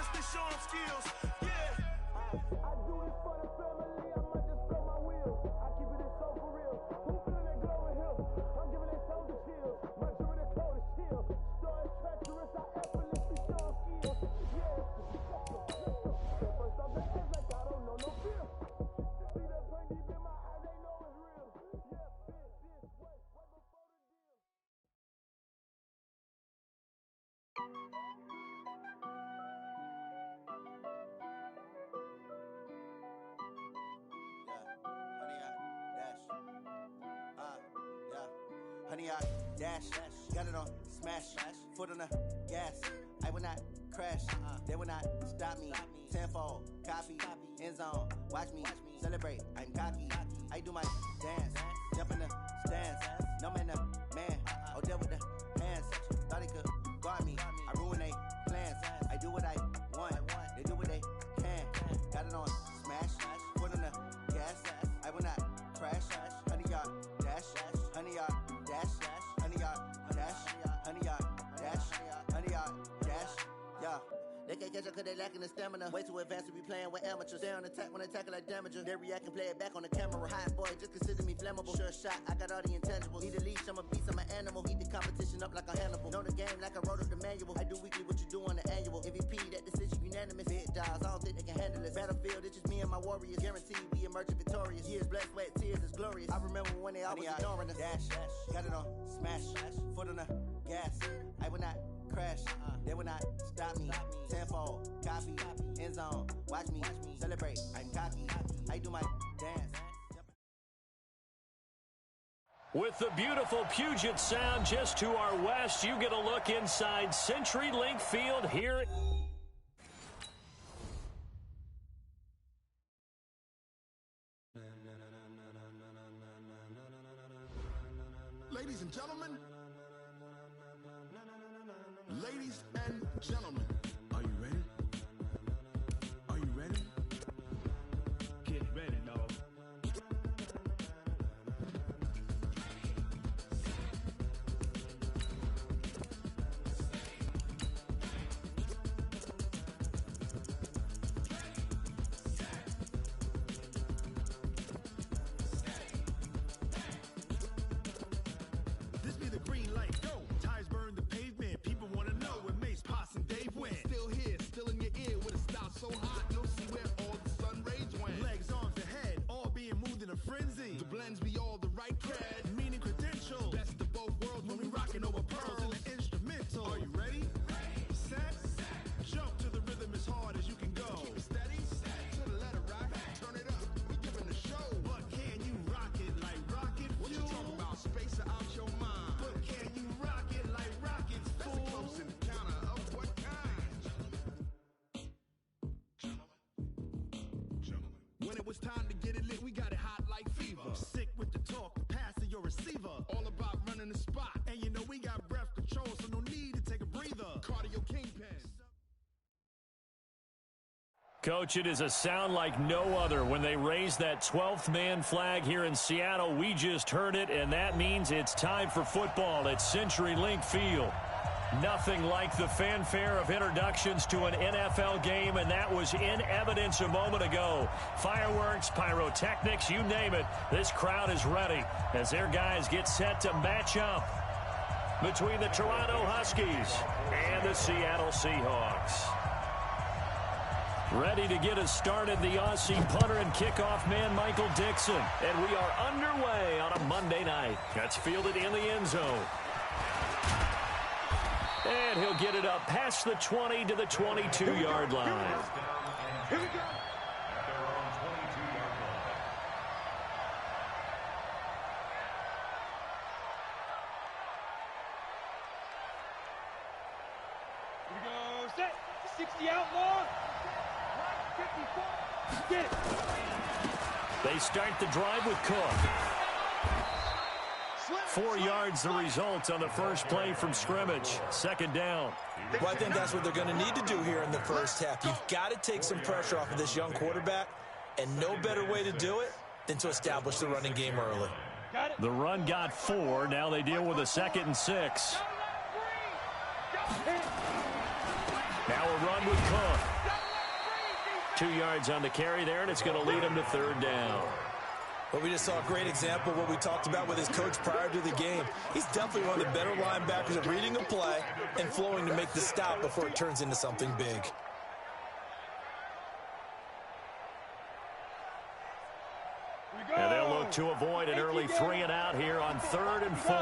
let's be showing skills. Yeah. I do it for the family, I might just throw my wheels. I keep it so for real. Who feeling that glowing hill? I'm giving it soldier chills. My jewelry the coldest chill. Story treacherous, I effortlessly show skills. Yeah. First off the edge like I don't know no fear. See that pain deep in my eyes, they know it's real. Yeah, this way, right before the deal. Honey, I dash, got it on smash, foot on the gas. I will not crash, they will not stop me. Tenfold, copy, end zone, watch me celebrate. I'm cocky, I do my dance, jump in the stands. No man, the man, oh deal with the hands. Thought he could guard me, I ruin they plans. I do what I want, they do what they can. Got it on smash, foot on the gas. I will not crash, honey, y'all dash, honey, y'all dash, honey, y'all dash, honey, y'all dash, honey, y'all dash, yeah. They can't catch up cause they lacking the stamina. Way too advanced to be playing with amateurs. They on attack when they tackle like damager. They react and play it back on the camera. Hot boy, just consider me flammable. Sure shot, I got all the intangibles. Need a leash, I'm a beast, I'm an animal. Heat the competition up like a Hannibal. Know the game like I wrote up the manual. I do weekly what you do on the annual. MVP, that decision unanimous. Big dogs, I don't think they can handle it. Battlefield, it's just me and my warriors. Guaranteed we emerge victorious. Years, blood, sweat, tears, it's glorious. I remember when they always ignoring us. Dash, got it on smash, foot on the gas. I will not crash, they will not stop me. Tenfold, copy, end zone, watch me celebrate. I'm cocky, I do my dance. With the beautiful Puget Sound just to our west, you get a look inside CenturyLink Field here. Ladies and gentlemen, are you ready? Are you ready? Get ready, dog. This be the green light, go. Tires burn the pavement, people want to know where Mace, Poss, and Dave went. Still here, still in your ear with a style so hot, you'll see where all the sun rays went. Legs, arms, and head, all being moved in a frenzy. The blends be all the right cred, meaning credential. Best of both worlds when we rockin' over pearls in the instrumental. Are you ready? Set, jump to the rhythm as hard as you can go. Keep it steady, to the letter rock, turn it up, we giving a show. But can you rock it like rocket fuel? What you talking about, space out your mind? But can you rock it like rockets, fool? That's a close encounter of what kind? Gentlemen. When it was time to get it lit, we got it hot like fever. Sick with the talk, the pass to your receiver. All about running the spot. And you know we got breath control, so no need to take a breather. Cardio kingpin. Coach, it is a sound like no other when they raise that 12th man flag here in Seattle. We just heard it, and that means it's time for football at CenturyLink Field. Nothing like the fanfare of introductions to an NFL game, and that was in evidence a moment ago. Fireworks, pyrotechnics, you name it. This crowd is ready as their guys get set to match up between the Toronto Huskies and the Seattle Seahawks. Ready to get us started, the Aussie punter and kickoff man, Michael Dixon. And we are underway on a Monday night. That's fielded in the end zone. And he'll get it up past the 20 to the 22-yard line. Here we go. Here we go. Set. 60 out long. 54. Get it. They start the drive with Cook. 4 yards the result on the first play from scrimmage. Second down. Well, I think that's what they're going to need to do here in the first half. You've got to take some pressure off of this young quarterback, and no better way to do it than to establish the running game early. The run got 4. Now they deal with a 2nd and 6. Now a run with Cook. 2 yards on the carry there, and it's going to lead him to third down. Well, we just saw a great example of what we talked about with his coach prior to the game. He's definitely one of the better linebackers at reading a play and flowing to make the stop before it turns into something big. And they'll look to avoid an early 3 and out here on 3rd and 4.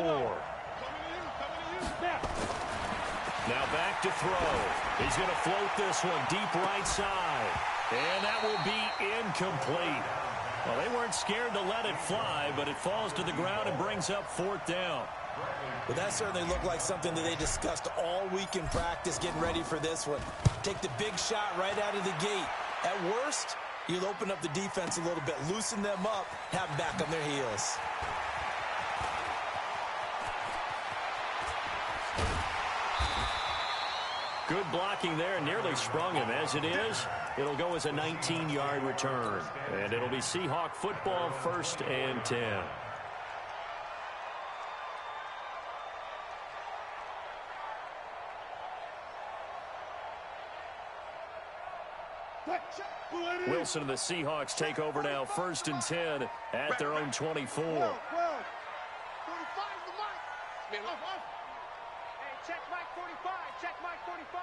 Now back to throw. He's going to float this one deep right side. And that will be incomplete. Well, they weren't scared to let it fly, but it falls to the ground and brings up 4th down. Well, that certainly looked like something that they discussed all week in practice getting ready for this one. Take the big shot right out of the gate. At worst, you'll open up the defense a little bit, loosen them up, have them back on their heels. Good blocking there, nearly sprung him. As it is, it'll go as a 19-yard return. And it'll be Seahawk football, 1st and 10. Wilson and the Seahawks take over now, 1st and 10 at their own 24. Hey, check Mike 45. Check Mike 45.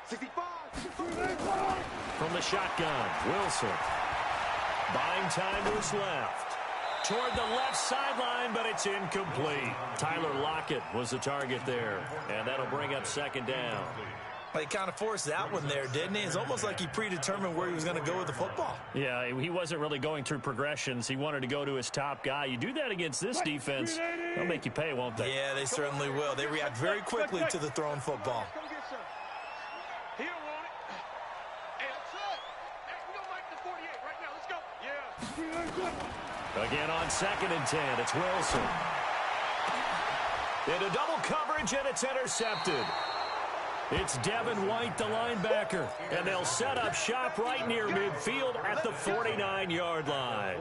65. From the shotgun, Wilson. Buying time to his left. Toward the left sideline, but it's incomplete. Tyler Lockett was the target there, and that'll bring up 2nd down. Well, he kind of forced that one there, didn't he? It's almost like he predetermined where he was going to go with the football. Yeah, he wasn't really going through progressions. He wanted to go to his top guy. You do that against this defense, they'll make you pay, won't they? Yeah, they certainly will. They react very quickly to the thrown football. Come get some. He don't want it. Hey, that's it. Hey, we don't like the 48 right now. Let's go. Yeah. Again on 2nd and 10, it's Wilson. Into double coverage, and it's intercepted. It's Devin White, the linebacker, and they'll set up shop right near midfield at the 49-yard line.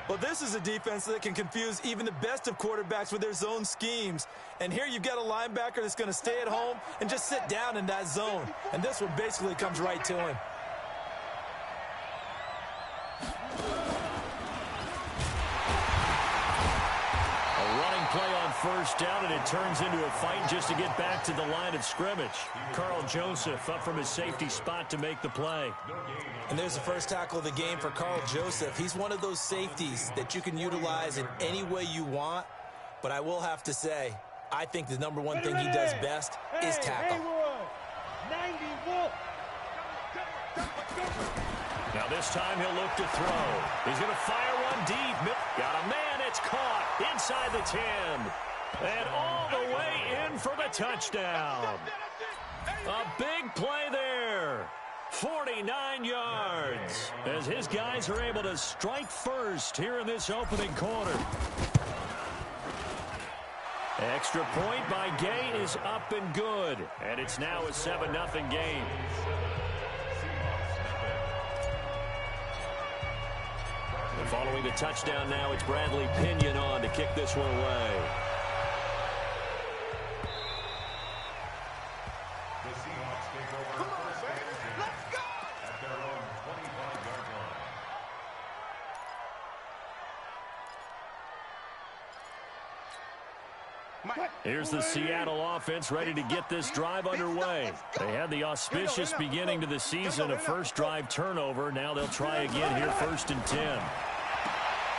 Well, this is a defense that can confuse even the best of quarterbacks with their zone schemes. And here you've got a linebacker that's going to stay at home and just sit down in that zone. And this one basically comes right to him. Play on 1st down, and it turns into a fight just to get back to the line of scrimmage. Carl Joseph up from his safety spot to make the play. And there's the first tackle of the game for Carl Joseph. He's one of those safeties that you can utilize in any way you want. But I will have to say, I think the number one thing he does best is tackle. Now this time he'll look to throw. He's going to fire one deep. Got a man. It's caught inside the 10. And all the way in for the touchdown. A big play there. 49 yards. As his guys are able to strike first here in this opening quarter. Extra point by Gay is up and good. And it's now a 7-0 game. And following the touchdown now, it's Bradley Pinion on to kick this one away. The Seahawks take over first and 10 at their own 25-yard line. Here's the Seattle offense ready to get this drive underway. They had the auspicious beginning to the season, a first drive turnover. Now they'll try again here, 1st and 10.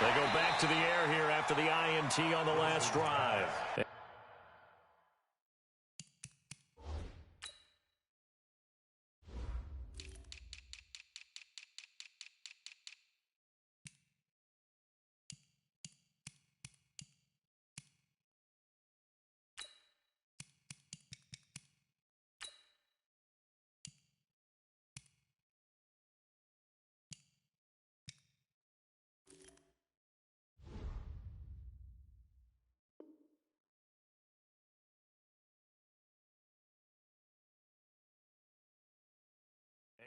They go back to the air here after the INT on the last drive.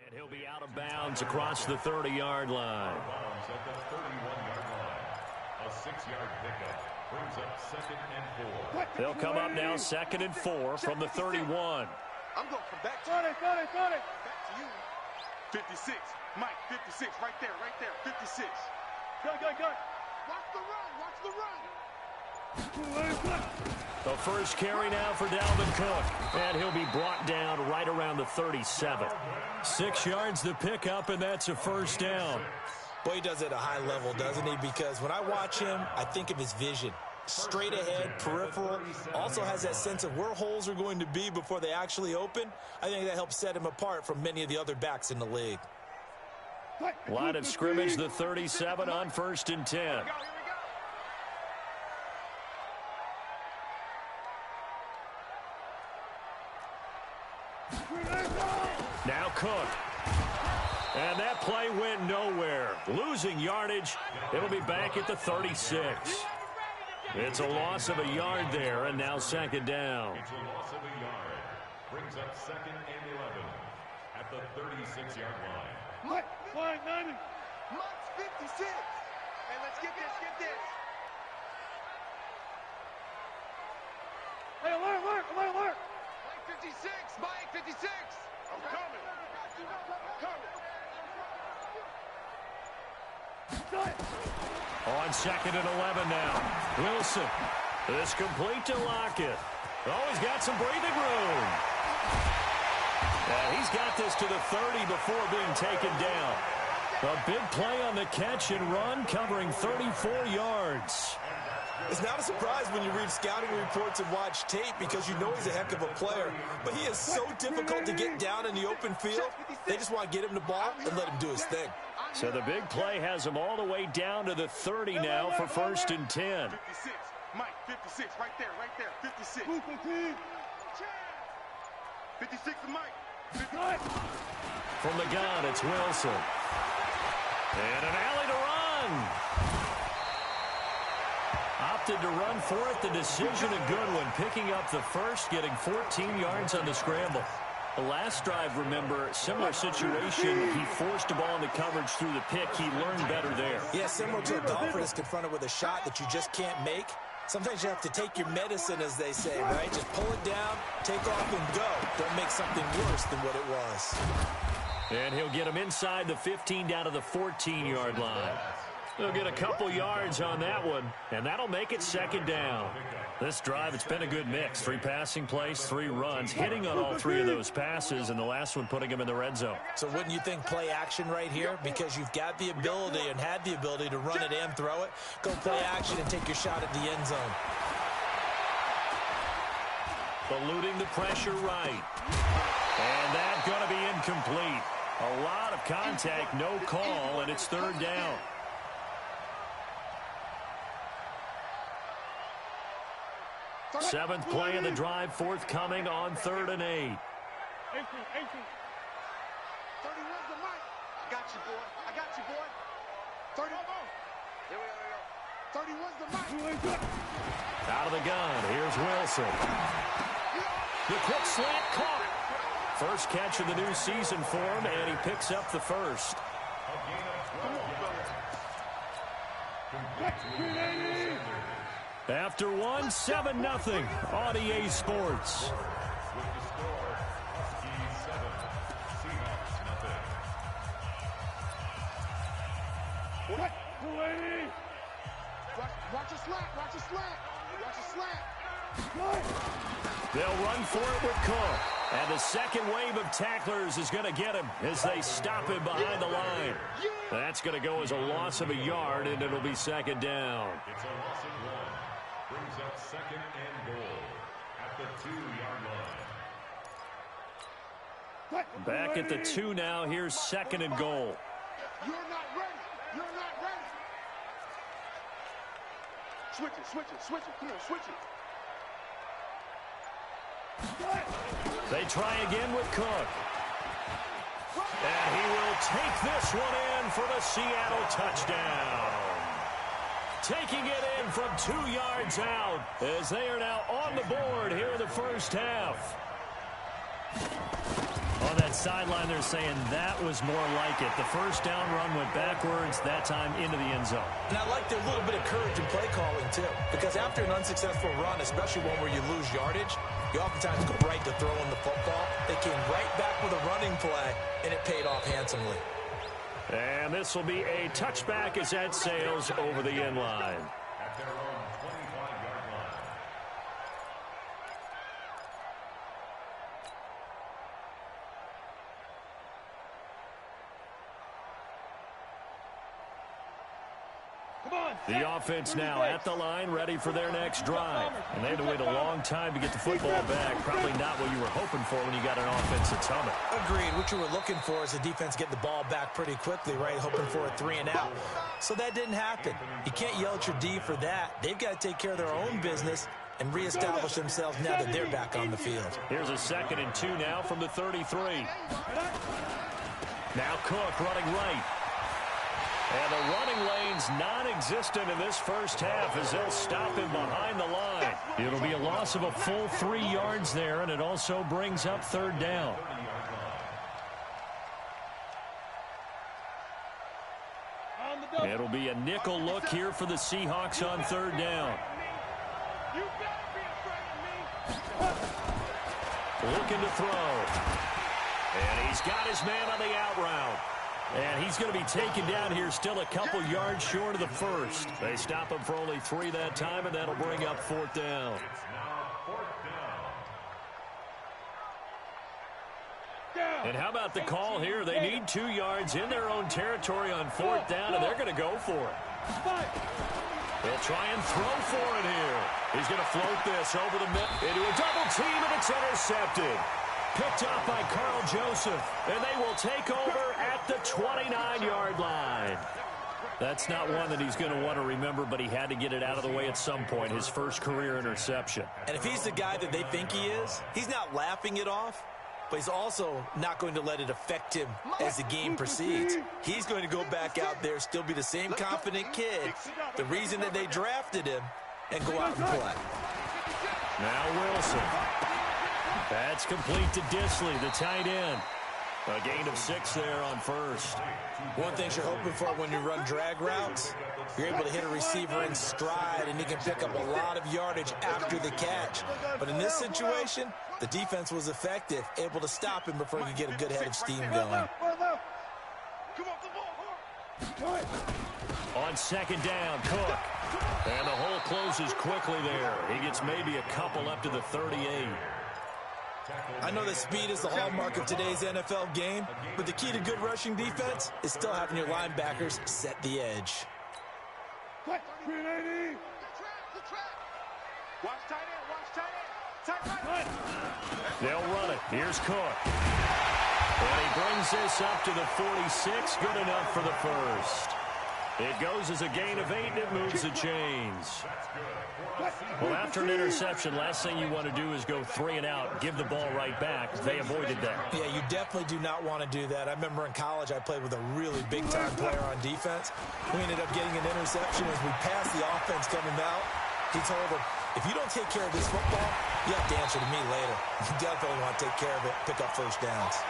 And he'll be out of bounds across the 30-yard line. At the 31-yard line. A 6-yard pickup brings up 2nd and 4. They'll come up now 2nd and 4 from the 31. I'm going to come back to you. Back to you. 56. Mike, 56. Right there. 56. Go. Watch the run. The first carry now for Dalvin Cook, and he'll be brought down right around the 37. 6 yards the pickup, and that's a first down. Boy, he does it at a high level, doesn't he? Because when I watch him, I think of his vision. Straight ahead, peripheral, also has that sense of where holes are going to be before they actually open. I think that helps set him apart from many of the other backs in the league. Line of scrimmage, the 37 on 1st and 10. Now Cook. And that play went nowhere. Losing yardage. It'll be back at the 36. It's a loss of a yard there, and now second down. It's a loss of a yard. Brings up 2nd and 11 at the 36-yard line. Mike's 56. Hey, let's get this. Hey, alert. Mike 56. I'm coming. On 2nd and 11 now. Wilson. This complete to Lockett. Oh, he's got some breathing room. And he's got this to the 30 before being taken down. A big play on the catch and run, covering 34 yards. It's not a surprise when you read scouting reports and watch tape because you know he's a heck of a player. But he is so difficult to get down in the open field. They just want to get him the ball and let him do his thing. So the big play has him all the way down to the 30 now for 1st and 10. 56. Mike, 56. Right there. 56. 56 to Mike. 59. From the gun, it's Wilson. And an alley to run. Opted to run for it. The decision a good one. Picking up the first, getting 14 yards on the scramble. The last drive, remember, similar situation. He forced the ball into coverage through the pick. He learned better there. Yeah, similar to a golfer that's confronted with a shot that you just can't make. Sometimes you have to take your medicine, as they say, right? Just pull it down, take off, and go. Don't make something worse than what it was. And he'll get him inside the 15 down to the 14-yard line. He'll get a couple yards on that one, and that'll make it second down. This drive, it's been a good mix. 3 passing plays, 3 runs, hitting on all 3 of those passes, and the last one putting him in the red zone. So wouldn't you think play action right here? Because you've got the ability and had the ability to run it and throw it. Go play action and take your shot at the end zone. Eluding the pressure right. And that's going to be incomplete. A lot of contact, no call, and it's 3rd down. Seventh play of the drive, forthcoming on 3rd and 8. 31's the Mike. I got you, boy. 30. Here we go. 31's the Mike. Out of the gun, here's Wilson. The quick slant caught. First catch of the new season for him, and he picks up the first. After one, 7-0 on EA Sports. Watch a slant. They'll run for it with Cook. And the second wave of tacklers is going to get him as they stop him behind the line. That's going to go as a loss of a yard, and it'll be second down. It's a loss of 1. Brings up 2nd and goal at the 2-yard line. Back at the 2 now. Here's 2nd and goal. You're not ready. Switch it. Come on, switch it. They try again with Cook. And he will take this one in for the Seattle touchdown. Taking it in from 2 yards out as they are now on the board here in the first half. On that sideline, they're saying that was more like it. The first down run went backwards, that time into the end zone. And I like their little bit of courage in play calling, too. Because after an unsuccessful run, especially one where you lose yardage, You oftentimes go right to throwing the football. They came right back with a running play, and it paid off handsomely. And this will be a touchback as that sails over the end line. At their own 25-yard line. The offense now at the line, ready for their next drive. And they had to wait a long time to get the football back. Probably not what you were hoping for when you got an offense that's humming. Agreed. What you were looking for is the defense getting the ball back pretty quickly, right? Hoping for a 3-and-out. So that didn't happen. You can't yell at your D for that. They've got to take care of their own business and reestablish themselves now that they're back on the field. Here's a 2nd and 2 now from the 33. Now Cook running right. And the running lane's non-existent in this first half as they'll stop him behind the line. It'll be a loss of a full 3 yards there, and it also brings up 3rd down. It'll be a nickel look here for the Seahawks on 3rd down. Looking to throw. And he's got his man on the out route. And he's going to be taken down here still a couple yards short of the first. They stop him for only 3 that time, and that'll bring up 4th down. It's now 4th down. And how about the call here? They need 2 yards in their own territory on 4th down, and they're going to go for it. They'll try and throw for it here. He's going to float this over the middle into a double team, and it's intercepted. Picked up by Carl Joseph, and they will take over at the 29-yard line. That's not one that he's going to want to remember, but he had to get it out of the way at some point, his first career interception. And if he's the guy that they think he is, he's not laughing it off, but he's also not going to let it affect him as the game proceeds. He's going to go back out there, still be the same confident kid, the reason that they drafted him, and go out and play. Now Wilson. That's complete to Disley, the tight end. A gain of 6 there on first. One thing you're hoping for when you run drag routes, you're able to hit a receiver in stride, and he can pick up a lot of yardage after the catch. But in this situation, the defense was effective, able to stop him before he could get a good head of steam going. On 2nd down, Cook. And the hole closes quickly there. He gets maybe a couple up to the 38. I know that speed is the hallmark of today's NFL game, but the key to good rushing defense is still having your linebackers set the edge. Watch tight end, watch tight end. They'll run it. Here's Cook. And he brings this up to the 46. Good enough for the first. It goes as a gain of 8, and it moves the chains. Well, after an interception, last thing you want to do is go 3 and out, give the ball right back. They avoided that. Yeah, you definitely do not want to do that. I remember in college I played with a really big-time player on defense. We ended up getting an interception as we passed the offense coming out. He told him, if you don't take care of this football, you have to answer to me later. You definitely want to take care of it, pick up first downs.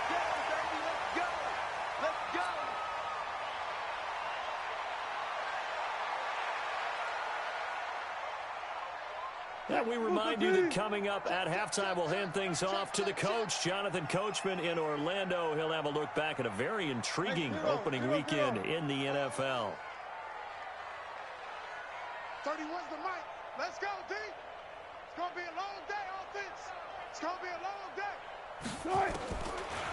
Yeah, we remind you that coming up at halftime, we'll hand things off to the coach, Jonathan Coachman in Orlando. He'll have a look back at a very intriguing opening weekend in the NFL. 31's the mic. Let's go, D. It's going to be a long day, offense. It's going to be a long day.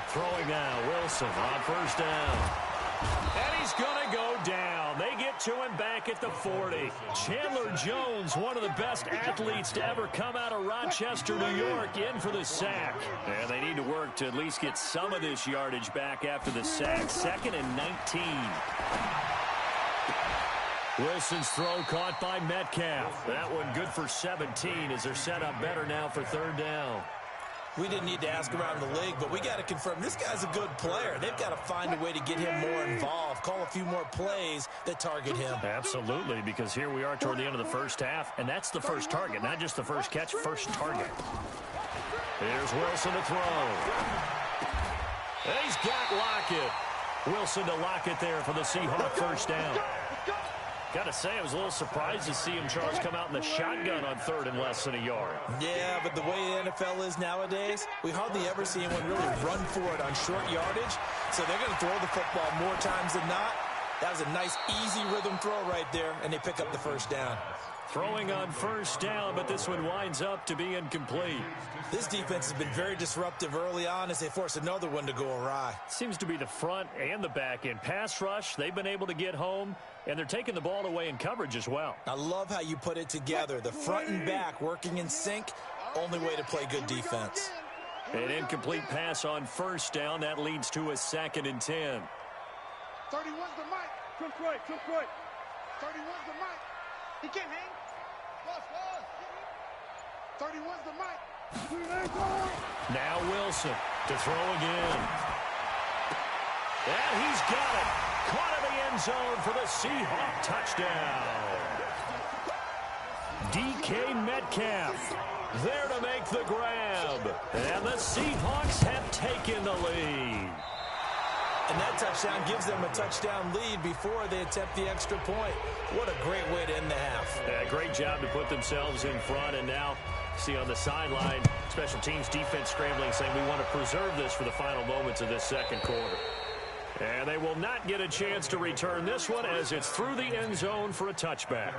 Throwing now, Wilson on 1st down. And he's going to go down. They get to him back at the 40. Chandler Jones, one of the best athletes to ever come out of Rochester, New York, in for the sack. And they need to work to at least get some of this yardage back after the sack. 2nd and 19. Wilson's throw caught by Metcalf. That one good for 17 as they're set up better now for 3rd down. We didn't need to ask around the league, but we got to confirm this guy's a good player. They've got to find a way to get him more involved, call a few more plays that target him. Absolutely, because here we are toward the end of the first half, and that's the first target, not just the first catch, first target. Here's Wilson to throw. And he's got Lockett. Wilson to Lockett there for the Seahawk 1st down. Gotta say, I was a little surprised to see him, Charles, come out in the shotgun on 3rd and less than a yard. Yeah, but the way the NFL is nowadays, we hardly ever see anyone really run for it on short yardage. So they're going to throw the football more times than not. That was a nice, easy rhythm throw right there, and they pick up the first down. Throwing on 1st down, but this one winds up to be incomplete. This defense has been very disruptive early on as they force another one to go awry. Seems to be the front and the back end. Pass rush, they've been able to get home, and they're taking the ball away in coverage as well. I love how you put it together. The front and back working in sync, only way to play good defense. An incomplete pass on 1st down. That leads to a 2nd and 10. 31's the mic. Cook right. 31's the mic. He can't hang. 31's the mic. Now Wilson to throw again. And he's got it. Caught in the end zone for the Seahawk touchdown. DK Metcalf there to make the grab. And the Seahawks have taken the lead. And that touchdown gives them a touchdown lead before they attempt the extra point. What a great way to end the half. Yeah, great job to put themselves in front. And now, see on the sideline, special teams defense scrambling, saying we want to preserve this for the final moments of this 2nd quarter. And they will not get a chance to return this one as it's through the end zone for a touchback.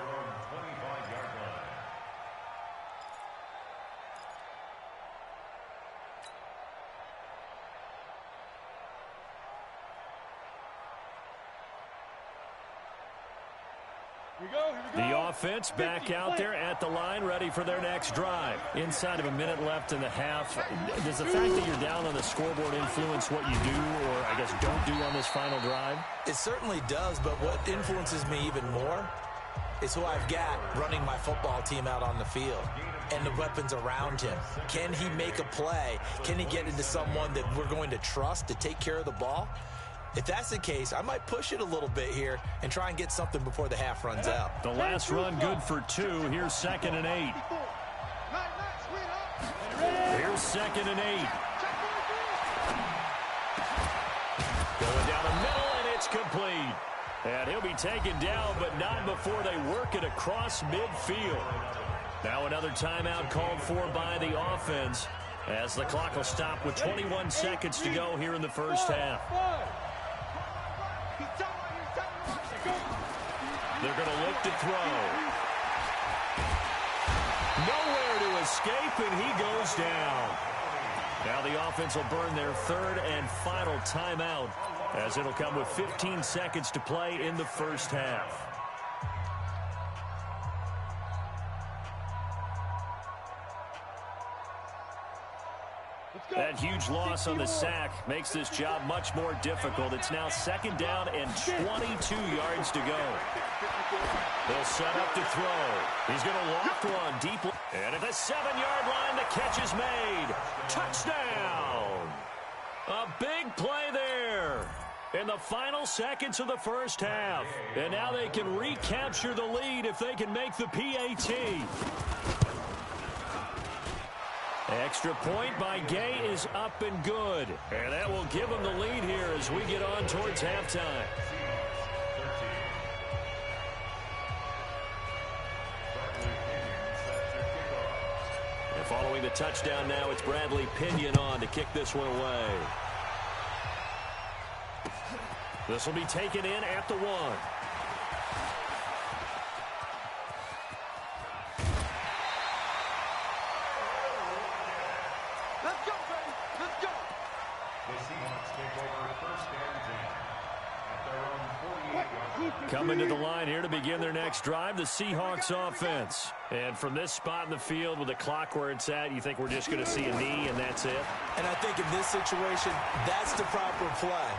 The offense back out there at the line, ready for their next drive. Inside of a minute left in the half. Does the fact that you're down on the scoreboard influence what you do, or I guess don't do on this final drive? It certainly does, but what influences me even more is who I've got running my football team out on the field and the weapons around him. Can he make a play? Can he get into someone that we're going to trust to take care of the ball? If that's the case, I might push it a little bit here and try and get something before the half runs out. The last run good for 2. Here's 2nd and 8. Here's 2nd and 8. Going down the middle, and it's complete. And he'll be taken down, but not before they work it across midfield. Now another timeout called for by the offense as the clock will stop with 21 seconds to go here in the first half. They're going to look to throw. Nowhere to escape, and he goes down. Now the offense will burn their 3rd and final timeout as it'll come with 15 seconds to play in the first half. That huge loss on the sack makes this job much more difficult. It's now 2nd down and 22 yards to go. They'll set up to throw. He's going to loft one deep. And at the 7-yard line, the catch is made. Touchdown! A big play there in the final seconds of the first half. And now they can recapture the lead if they can make the PAT. Extra point by Gay is up and good. And that will give them the lead here as we get on towards halftime. And following the touchdown now, it's Bradley Pinion on to kick this one away. This will be taken in at the 1. Coming to the line here to begin their next drive, the Seahawks offense. And from this spot in the field with the clock where it's at, you think we're just going to see a knee and that's it? And I think in this situation, that's the proper play.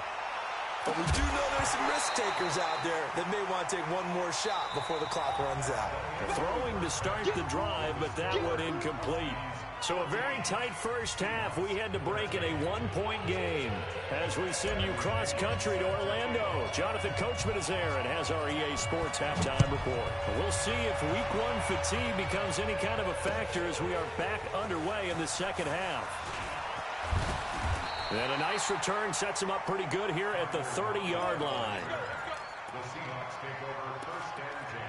But we do know there's some risk takers out there that may want to take one more shot before the clock runs out. Throwing to start the drive, but that one incomplete. So a very tight first half. We had to break in a 1-point game as we send you cross-country to Orlando. Jonathan Coachman is there and has our EA Sports halftime report. We'll see if Week 1 fatigue becomes any kind of a factor as we are back underway in the second half. And a nice return sets him up pretty good here at the 30-yard line. The Seahawks take over first and 10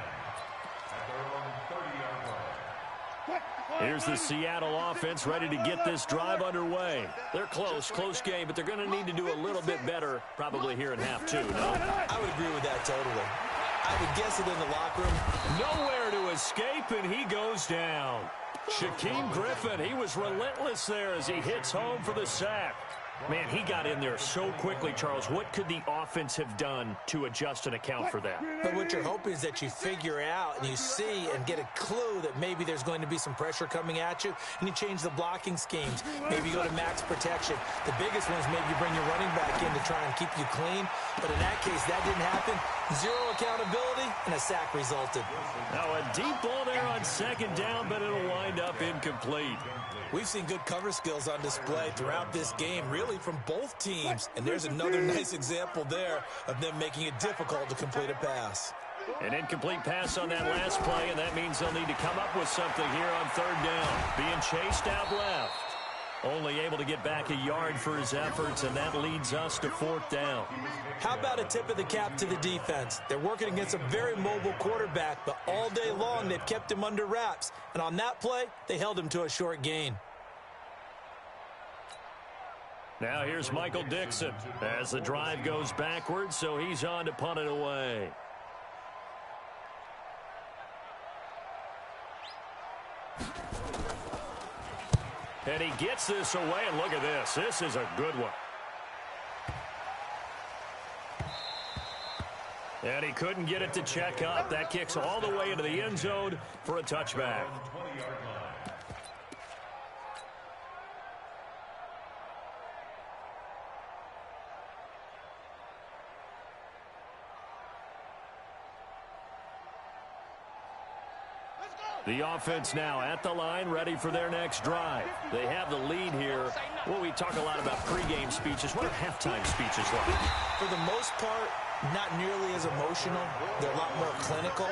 at their own 30-yard line. Here's the Seattle offense ready to get this drive underway. They're close game, but they're going to need to do a little bit better probably here in half two, no? I would agree with that totally. I would guess it in the locker room. Nowhere to escape, and he goes down. Shaquem Griffin, he was relentless there as he hits home for the sack. Man, he got in there so quickly, Charles. What could the offense have done to adjust and account for that? But what you're hoping is that you figure out and you see and get a clue that maybe there's going to be some pressure coming at you, and you change the blocking schemes. Maybe you go to max protection. The biggest one is maybe you bring your running back in to try and keep you clean. But in that case, that didn't happen. Zero accountability, and a sack resulted. Now a deep ball there on second down, but it'll wind up incomplete. We've seen good cover skills on display throughout this game, really from both teams. And there's another nice example there of them making it difficult to complete a pass. An incomplete pass on that last play, and that means they'll need to come up with something here on third down. Being chased out left. Only able to get back a yard for his efforts, and that leads us to fourth down. How about a tip of the cap to the defense? They're working against a very mobile quarterback, but all day long they've kept him under wraps. And on that play, they held him to a short gain. Now here's Michael Dixon as the drive goes backwards, so he's on to punt it away. And he gets this away, and look at this. This is a good one. And he couldn't get it to check up. That kicks all the way into the end zone for a touchback. The offense now at the line, ready for their next drive. They have the lead here. Well, we talk a lot about pregame speeches. What are halftime speeches like? For the most part, not nearly as emotional. They're a lot more clinical.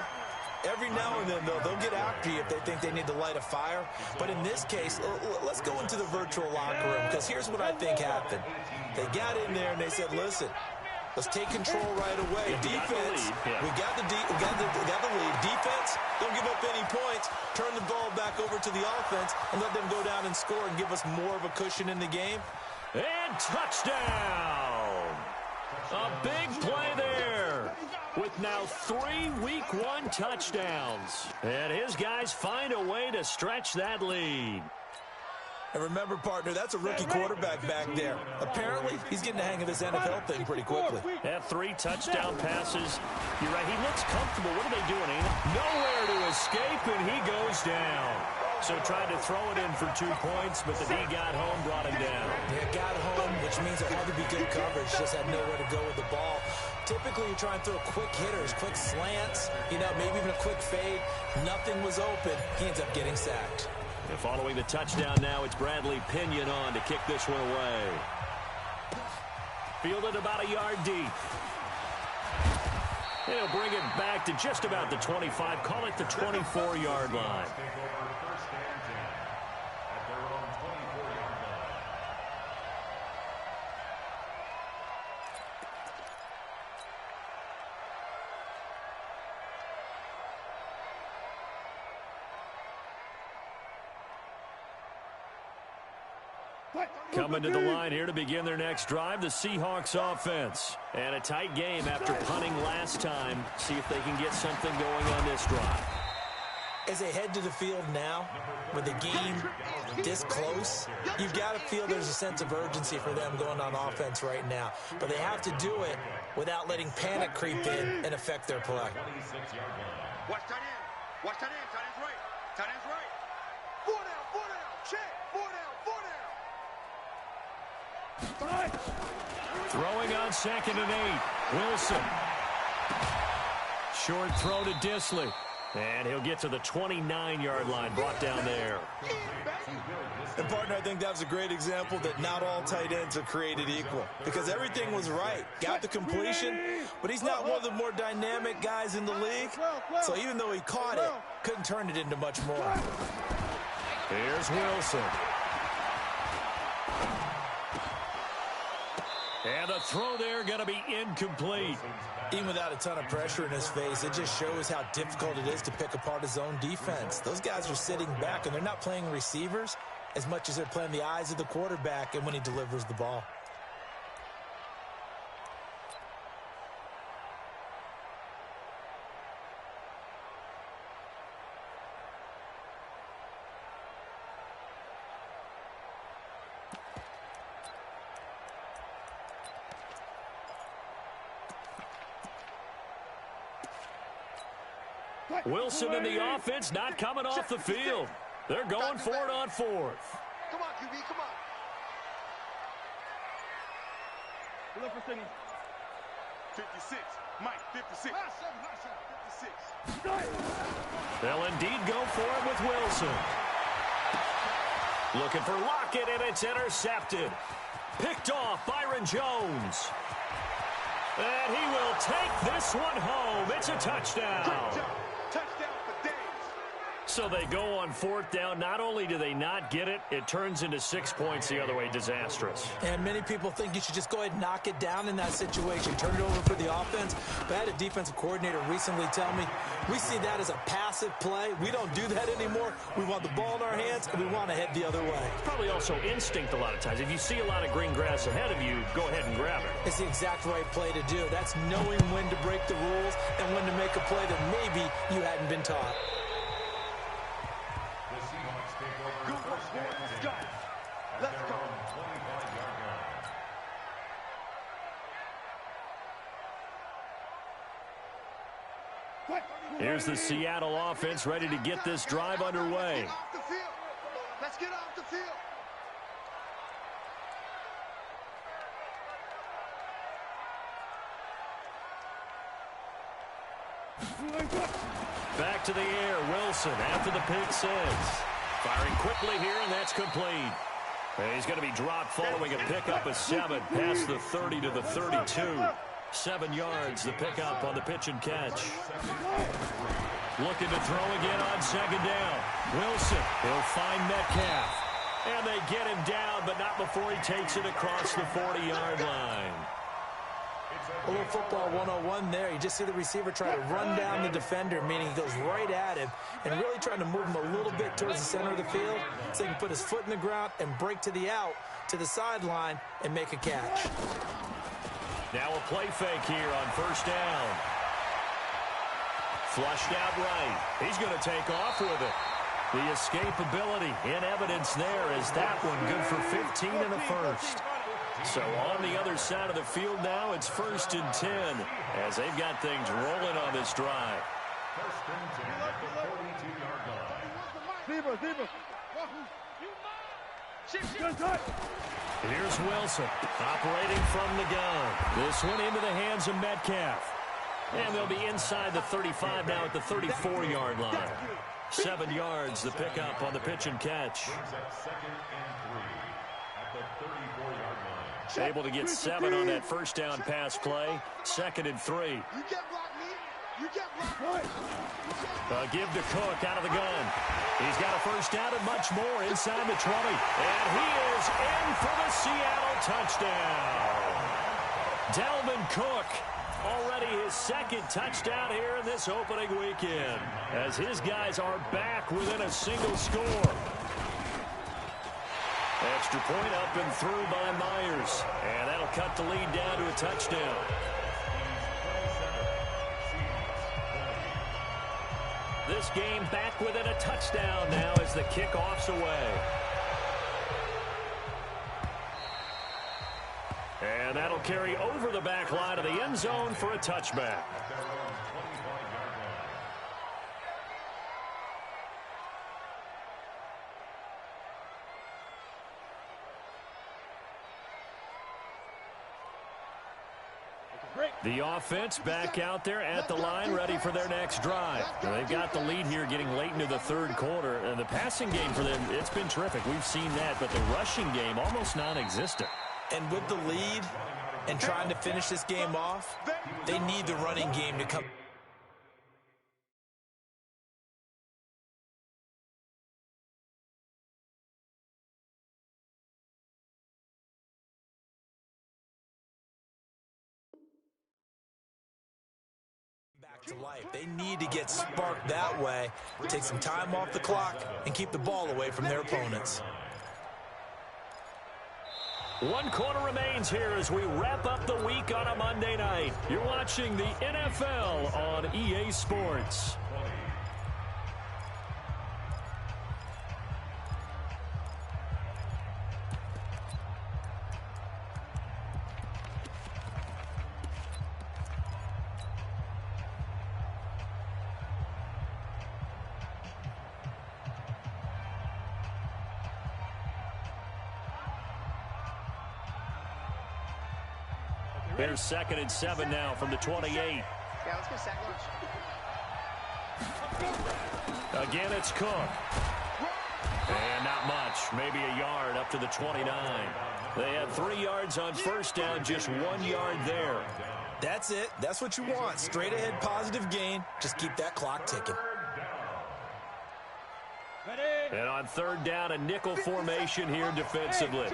Every now and then, though, they'll get after you if they think they need to light a fire. But in this case, let's go into the virtual locker room, because here's what I think happened. They got in there and they said, listen, let's take control right away. Defense, we got the lead. Defense, don't give up any points. Turn the ball back over to the offense and let them go down and score and give us more of a cushion in the game. And touchdown! A big play there with now 3 Week 1 touchdowns. And his guys find a way to stretch that lead. And remember, partner, that's a rookie quarterback back there. Apparently, he's getting the hang of this NFL thing pretty quickly. Have 3 touchdown passes. You're right, he looks comfortable. What are they doing, Aina? Nowhere to escape, and he goes down. So tried to throw it in for 2 points, but the D got home, brought him down. Yeah, got home, which means it had to be good coverage. Just had nowhere to go with the ball. Typically, you try and throw quick hitters, quick slants, maybe even a quick fade. Nothing was open. He ends up getting sacked. And following the touchdown now, it's Bradley Pinion on to kick this one away. Fielded about a yard deep. And he'll bring it back to just about the 25. Call it the 24-yard line. Coming to the line here to begin their next drive, the Seahawks offense. And a tight game after punting last time. See if they can get something going on this drive. As they head to the field now, with the game this close, you've got to feel there's a sense of urgency for them going on offense right now. But they have to do it without letting panic creep in and affect their play. Watch tight end. Watch tight end. Tight end's right. Tight end's right. 4 down. Check. 4 down. Throwing on 2nd and 8. Wilson. Short throw to Disley. And he'll get to the 29-yard line, brought down there. And, partner, I think that was a great example that not all tight ends are created equal. Because everything was right. Got the completion, but he's not one of the more dynamic guys in the league. So even though he caught it, couldn't turn it into much more. Here's Wilson. And the throw there going to be incomplete. Even without a ton of pressure in his face, it just shows how difficult it is to pick apart his own defense. Those guys are sitting back, and they're not playing receivers as much as they're playing the eyes of the quarterback and when he delivers the ball. Wilson in the offense not coming off the field. They're going for it on fourth. Come on, QB, come on. Look for signal. 56. Mike, 56. 56. They'll indeed go for it with Wilson. Looking for Lockett, and it's intercepted. Picked off Byron Jones. And he will take this one home. It's a touchdown. Great job. Touchdown for Days. So they go on fourth down. Not only do they not get it, it turns into 6 points the other way. Disastrous. And many people think you should just go ahead and knock it down in that situation. Turn it over for the offense. But I had a defensive coordinator recently tell me, we see that as a passive play. We don't do that anymore. We want the ball in our hands, and we want to head the other way. It's probably also instinct a lot of times. If you see a lot of green grass ahead of you, go ahead and grab it. It's the exact right play to do. That's knowing when to break the rules and when to make a play that maybe you hadn't been taught. The Seahawks take over Good work, first boys. and Let's 10 go. at Let's their go. own 25-yard line. Here's the Seattle offense ready to get this drive underway. Get off the field. Let's get off the field. Back to the air, Wilson after the pick six. Firing quickly here, and that's complete. And he's going to be dropped following a pickup of 7 past the 30 to the 32. 7 yards, the pickup on the pitch and catch. Looking to throw again on second down. Wilson, he'll find Metcalf. And they get him down, but not before he takes it across the 40-yard line. A little football 101 there. You just see the receiver try to run down the defender, meaning he goes right at him and really trying to move him a little bit towards the center of the field so he can put his foot in the ground and break to the out, to the sideline, and make a catch. Now a play fake here on first down. Flushed out right. He's going to take off with it. The escapability in evidence there is that one good for 15 and a first. So on the other side of the field now, it's 1st and 10 as they've got things rolling on this drive. 1st and 10 at the 42-yard line. Zebra. Here's Wilson operating from the gun. This one into the hands of Metcalf. And they'll be inside the 35 now at the 34-yard line. 7 yards, the pickup on the pitch and catch. At 2nd and 3 at the 34-yard line. Able to get 7 on that first down pass play. 2nd and 3. You get blocked, me. You get blocked. Give to Cook out of the gun. He's got a first down and much more inside the 20. And he is in for the Seattle touchdown. Dalvin Cook, already his 2nd touchdown here in this opening weekend, as his guys are back within a single score. Extra point up and through by Myers. And that'll cut the lead down to a touchdown. This game back within a touchdown now as the kickoff's away. And that'll carry over the back line of the end zone for a touchback. The offense back out there at the line, ready for their next drive. Now, they've got the lead here getting late into the 3rd quarter. And the passing game for them, it's been terrific. We've seen that, but the rushing game almost non-existent. And with the lead and trying to finish this game off, they need the running game to come. back to life. They need to get sparked that way, take some time off the clock, and keep the ball away from their opponents. 1 quarter remains here as we wrap up the week on a Monday night. You're watching the NFL on EA Sports. There's 2nd and 7 now from the 28. Yeah, let's go sack lunch. Again, it's Cook. And not much. Maybe a yard up to the 29. They had 3 yards on first down, just 1 yard there. That's it. That's what you want. Straight ahead positive gain. Just keep that clock ticking. And on 3rd down, a nickel formation here defensively.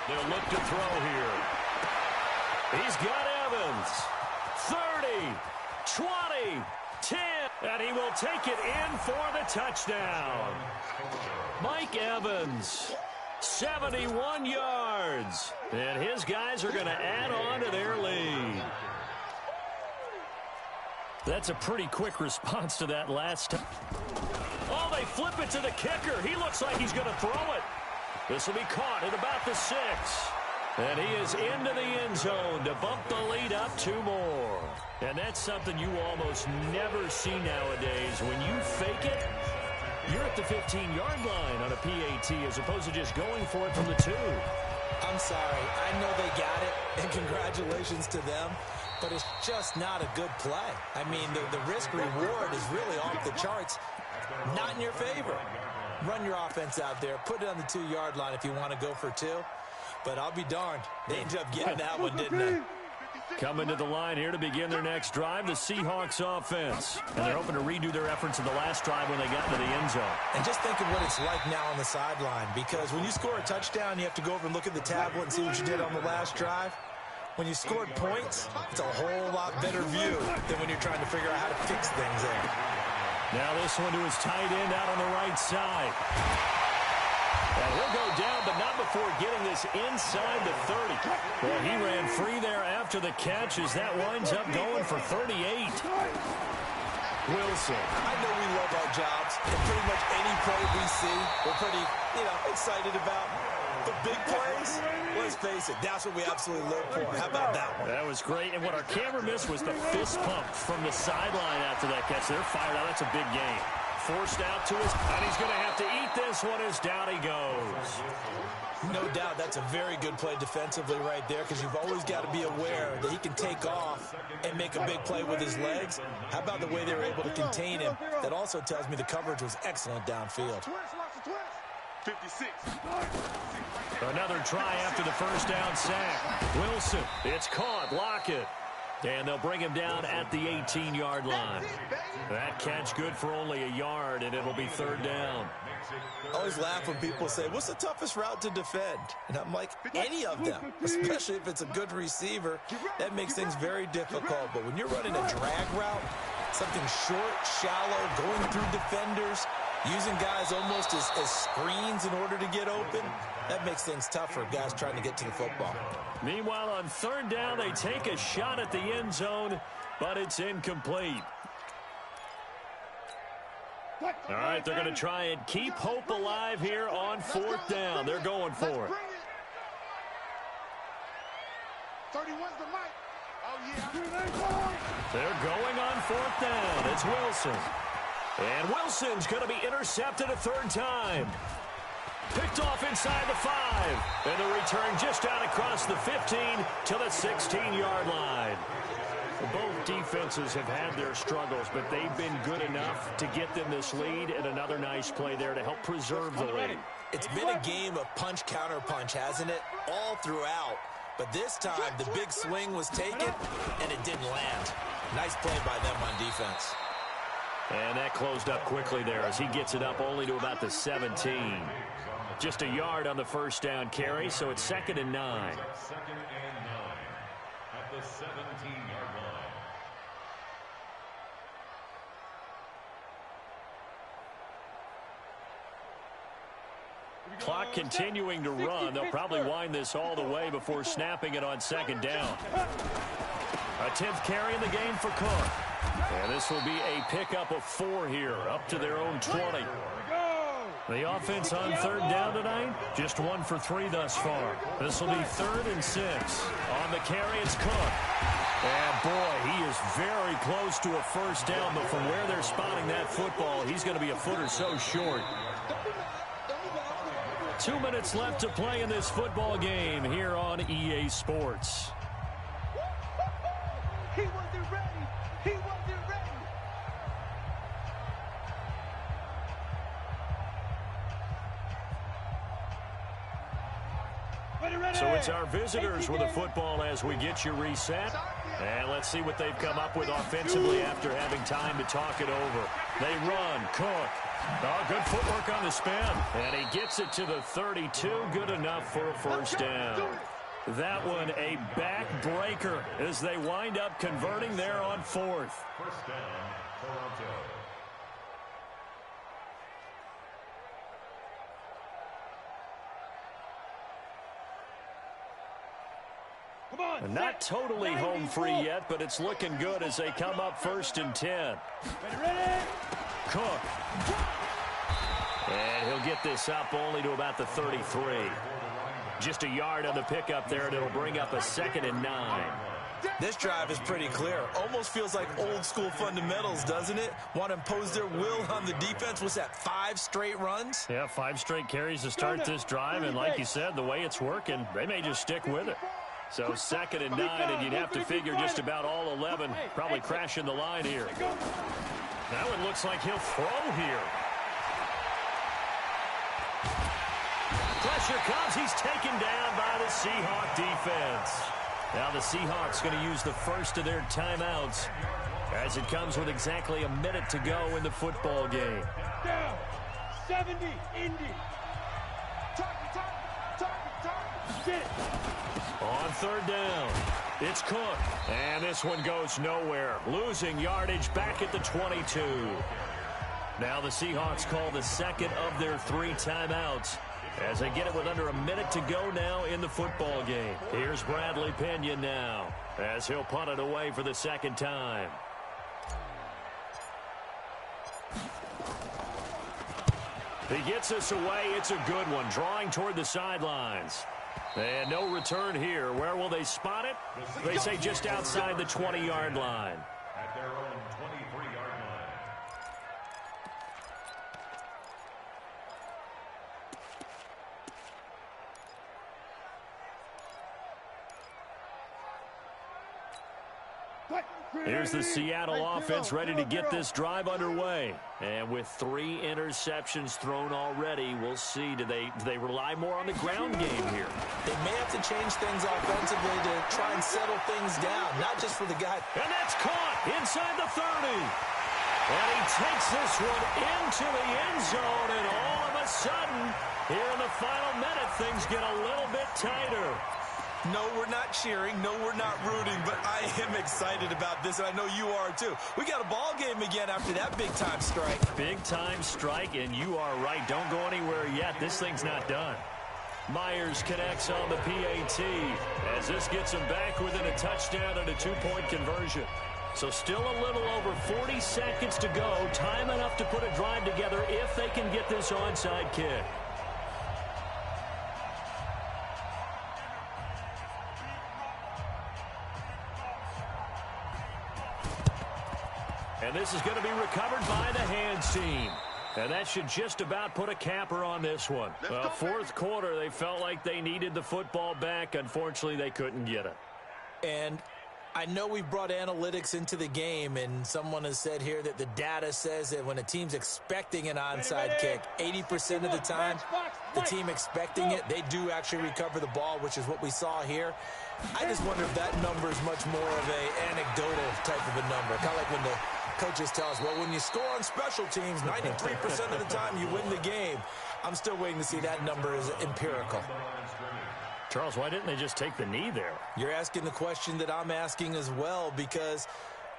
They'll look to throw here. He's got Evans. 30, 20, 10. And he will take it in for the touchdown. Mike Evans, 71 yards. And his guys are going to add on to their lead. That's a pretty quick response to that last time. Oh, they flip it to the kicker. He looks like he's going to throw it. This will be caught at about the 6. And he is into the end zone to bump the lead up 2 more. And that's something you almost never see nowadays. When you fake it, you're at the 15-yard line on a PAT as opposed to just going for it from the 2. I'm sorry. I know they got it, and congratulations to them, but it's just not a good play. I mean, the risk-reward is really off the charts. Not in your favor. Run your offense out there. Put it on the 2-yard line if you want to go for 2. But I'll be darned. They ended up getting that one, didn't they? Coming to the line here to begin their next drive, the Seahawks offense. And they're hoping to redo their efforts in the last drive when they got into the end zone. And just think of what it's like now on the sideline, because when you score a touchdown, you have to go over and look at the tablet and see what you did on the last drive. When you scored points, it's a whole lot better view than when you're trying to figure out how to fix things there. Now this one to his tight end out on the right side. And he'll go down, but not before getting this inside the 30. Well, he ran free there after the catch as that winds up going for 38. Wilson. I know we love our jobs, and pretty much any play we see, we're pretty, excited about. The big plays, let's face it, that's what we absolutely live for. How about that one? That was great, and what our camera missed was the fist pump from the sideline after that catch. They're fired out. That's a big game. Forced out to his, and he's going to have to eat this one as down he goes. No doubt that's a very good play defensively right there, because you've always got to be aware that he can take off and make a big play with his legs. How about the way they were able to contain him? That also tells me the coverage was excellent downfield. 56. Another try after the first down sack. Wilson, it's caught. Lockett. And they'll bring him down at the 18-yard line. That catch good for only a yard, and it'll be 3rd down. I always laugh when people say, what's the toughest route to defend? And I'm like, any of them, especially if it's a good receiver. That makes things very difficult. But when you're running a drag route, something short, shallow, going through defenders, using guys almost as screens in order to get open, that makes things tough for guys trying to get to the football. Meanwhile, on 3rd down, they take a shot at the end zone, but it's incomplete. All right, they're going to try and keep hope alive here on 4th down. They're going for it. 31's the mic. Oh, yeah. They're going on 4th down. It's Wilson. And Wilson's going to be intercepted a 3rd time. Picked off inside the 5. And the return just out across the 15 to the 16-yard line. Both defenses have had their struggles, but they've been good enough to get them this lead, and another nice play there to help preserve the lead. It's been a game of punch-counter-punch, hasn't it? All throughout. But this time, the big swing was taken, and it didn't land. Nice play by them on defense. And that closed up quickly there as he gets it up only to about the 17. Just a yard on the first down carry, so it's 2nd and 9. 17-yard line. Clock continuing to run. They'll probably wind this all the way before snapping it on second down. A 10th carry in the game for Cook. And this will be a pickup of 4 here, up to their own 20. The offense on third down tonight, just 1 for 3 thus far. This will be 3rd and 6. On the carry, it's Cook. And boy, he is very close to a first down, but from where they're spotting that football, he's going to be a foot or so short. 2 minutes left to play in this football game here on EA Sports. He wasn't ready. He wasn't ready. So it's our visitors with the football as we get you reset. And let's see what they've come up with offensively after having time to talk it over. They run. Cook. Oh, good footwork on the spin. And he gets it to the 32. Good enough for a first down. That one a backbreaker as they wind up converting there on 4th. First down, Toronto. Not totally home free yet, but it's looking good as they come up 1st and 10. Cook. And he'll get this up only to about the 33. Just a yard on the pickup there, and it'll bring up a 2nd and 9. This drive is pretty clear. Almost feels like old school fundamentals, doesn't it? Want to impose their will on the defense. Was that 5 straight runs? Yeah, 5 straight carries to start this drive, and like you said, the way it's working, they may just stick with it. So 2nd and 9, and you'd have to figure just about all 11 probably crashing the line here. That one looks like he'll throw here. Pressure comes. He's taken down by the Seahawk defense. Now the Seahawks going to use the first of their timeouts as it comes with exactly a minute to go in the football game. Down. 70. Indy. Sit. On 3rd down, it's Cook. And this one goes nowhere. Losing yardage back at the 22. Now the Seahawks call the 2nd of their 3 timeouts as they get it with under a minute to go now in the football game. Here's Bradley Pinion now as he'll punt it away for the 2nd time. He gets us away. It's a good one, drawing toward the sidelines. And no return here. Where will they spot it? They say just outside the 20-yard line. At their own 23-yard line. Here's the Seattle offense ready to get this drive underway. And with 3 interceptions thrown already, we'll see. Do they rely more on the ground game here? They may have to change things offensively to try and settle things down, not just for the guy. And that's caught inside the 30. And he takes this one into the end zone, and all of a sudden, here in the final minute, things get a little bit tighter. No, we're not cheering. No, we're not rooting, but I am excited about this, and I know you are too. We got a ball game again after that big-time strike. Big-time strike, and you are right. Don't go anywhere yet. This thing's not done. Myers connects on the PAT as this gets him back within a touchdown and a 2-point conversion. So still a little over 40 seconds to go. Time enough to put a drive together if they can get this onside kick. And this is going to be recovered by the hands team. And that should just about put a capper on this one. Fourth quarter, they felt like they needed the football back. Unfortunately, they couldn't get it. And I know we brought analytics into the game, and someone has said here that the data says that when a team's expecting an onside kick, 80% of the time, the team expecting it, they do actually recover the ball, which is what we saw here. I just wonder if that number is much more of an anecdotal type of a number. Kind of like when the coaches tell us, well, when you score on special teams, 93% of the time you win the game. I'm still waiting to see that number is empirical. Charles, why didn't they just take the knee there? You're asking the question that I'm asking as well, because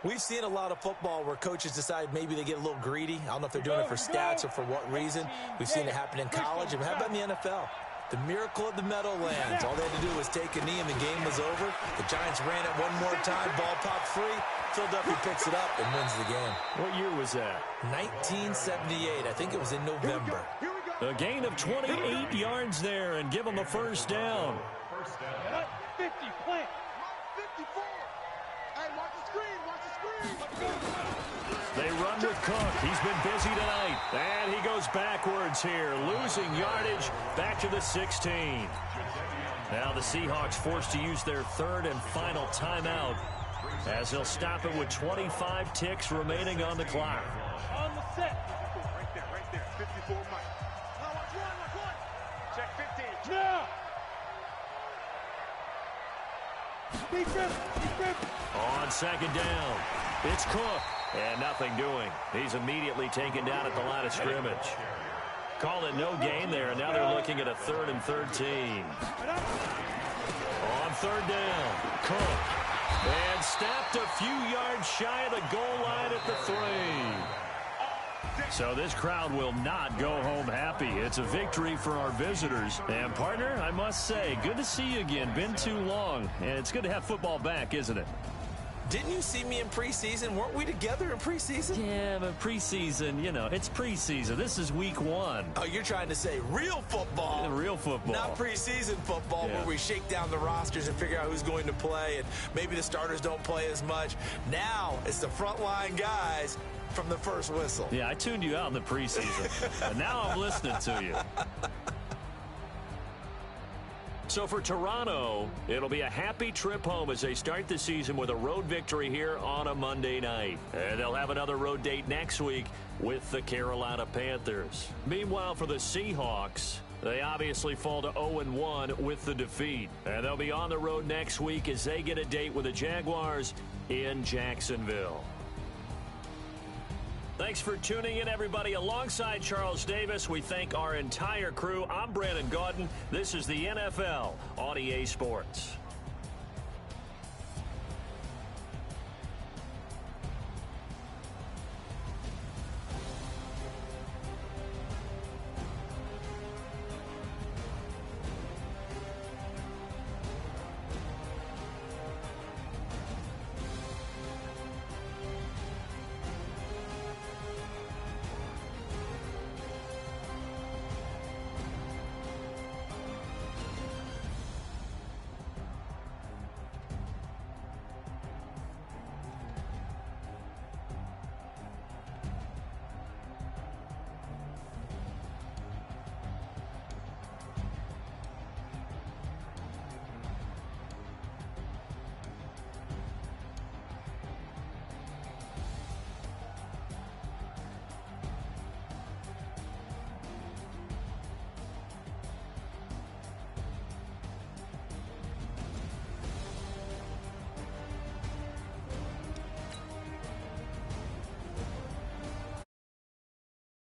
we've seen a lot of football where coaches decide maybe they get a little greedy. I don't know if they're doing it for stats or for what reason. We've seen it happen in college. And how about in the NFL? The miracle of the Meadowlands. All they had to do was take a knee and the game was over. The Giants ran it one more time. Ball popped free. Philadelphia picks it up and wins the game. What year was that? 1978. I think it was in November. A gain of 28 yards there and give them a first down. 50, plant. 54. Hey, watch the screen, watch the screen. They run with Cook. He's been busy tonight. And he goes backwards here, losing yardage back to the 16. Now the Seahawks forced to use their third and final timeout as they'll stop it with 25 ticks remaining on the clock. On the set. Right there. 54, Mike. Watch one. Check 15. Now. Defense. On second down, it's Cook. And nothing doing. He's immediately taken down at the line of scrimmage. Call it no gain there, and now they're looking at a 3rd and 13. On third down, Cook. And stopped a few yards shy of the goal line at the 3. So this crowd will not go home happy. It's a victory for our visitors. And partner, I must say, good to see you again. Been too long. And it's good to have football back, isn't it? Didn't you see me in preseason? Weren't we together in preseason? Yeah, but preseason, you know, it's preseason. This is week 1. Oh, you're trying to say real football. Real football. Not preseason football where we shake down the rosters and figure out who's going to play, and maybe the starters don't play as much. Now it's the frontline guys from the first whistle. Yeah, I tuned you out in the preseason, and now I'm listening to you. So for Toronto, it'll be a happy trip home as they start the season with a road victory here on a Monday night. And they'll have another road date next week with the Carolina Panthers. Meanwhile, for the Seahawks, they obviously fall to 0-1 with the defeat. And they'll be on the road next week as they get a date with the Jaguars in Jacksonville. Thanks for tuning in, everybody. Alongside Charles Davis, we thank our entire crew. I'm Brandon Gaudin. This is the NFL on EA Sports.